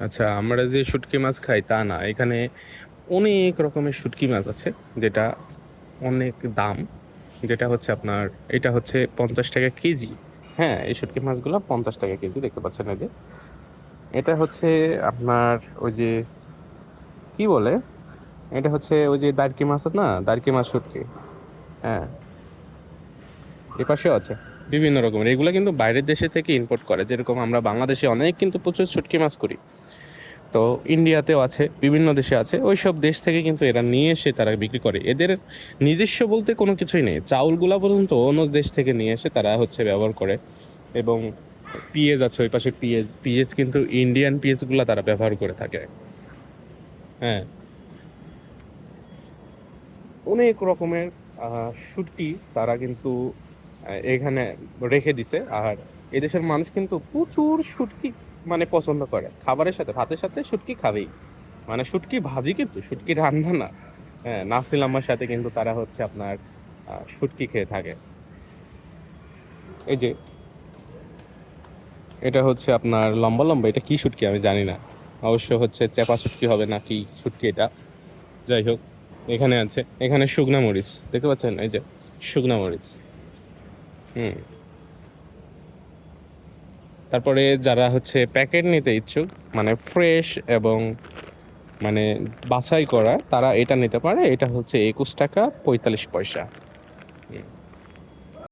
আচ্ছা, আমরা যে শুটকি মাছ খাই তা না, এখানে অনেক রকমের শুটকি মাছ আছে, যেটা অনেক দাম। যেটা হচ্ছে আপনার, এটা হচ্ছে 50 টাকা কেজি। হ্যাঁ, এই শুটকি মাছগুলো 50 টাকা কেজি, দেখতে পাচ্ছেন এই যে। এটা হচ্ছে আপনার ওই যে কি বলে, এটা হচ্ছে ওই যে দারকি মাছ আছে না, দারকি মাছ শুটকি। হ্যাঁ, এ পাশেও আছে বিভিন্ন রকমের। এগুলো কিন্তু বাইরের দেশে থেকে ইম্পোর্ট করে, যেরকম আমরা বাংলাদেশে অনেক কিন্তু প্রচুর শুটকি মাছ করি। তো ইন্ডিয়াতেও আছে, বিভিন্ন দেশে আছে, ওই সব দেশ থেকে কিন্তু এরা নিয়ে এসে তারা বিক্রি করে। এদের নিজস্ব বলতে কোনো কিছুই নেই, চাউলগুলা পর্যন্ত অন্য দেশ থেকে নিয়ে এসে তারা হচ্ছে ব্যবহার করে। এবং পিএস আছে ওই পাশে, পিএস পিএস কিন্তু ইন্ডিয়ান পিএসগুলা তারা ব্যবহার করে থাকে। হ্যাঁ, অনেক রকমের শুটকি তারা কিন্তু এখানে রেখে দিছে। আর এদেশের মানুষ কিন্তু প্রচুর শুটকি মানে পছন্দ করে, খাবারের সাথে ভাতের সাথে শুটকি খাবেই। মানে শুটকি ভাজি, কিন্তু শুটকি রান্না না। হ্যাঁ, নাসিল আমার সাথে কিন্তু তারা হচ্ছে আপনার শুটকি খেয়ে থাকে। এই যে এটা হচ্ছে আপনার লম্বা লম্বা, এটা কি শুটকি আমি জানি না। অবশ্য হচ্ছে চেপা শুটকি হবে না কি শুটকি এটা, যাই হোক। এখানে আছে, এখানে শুকনা মরিচ দেখতে পাচ্ছেন, এই যে শুকনা মরিচ। হুম। তারপরে যারা হচ্ছে প্যাকেট নিতে ইচ্ছুক, মানে ফ্রেশ এবং মানে বাছাই করা, তারা এটা নিতে পারে। এটা হচ্ছে 21 টাকা 45 পয়সা।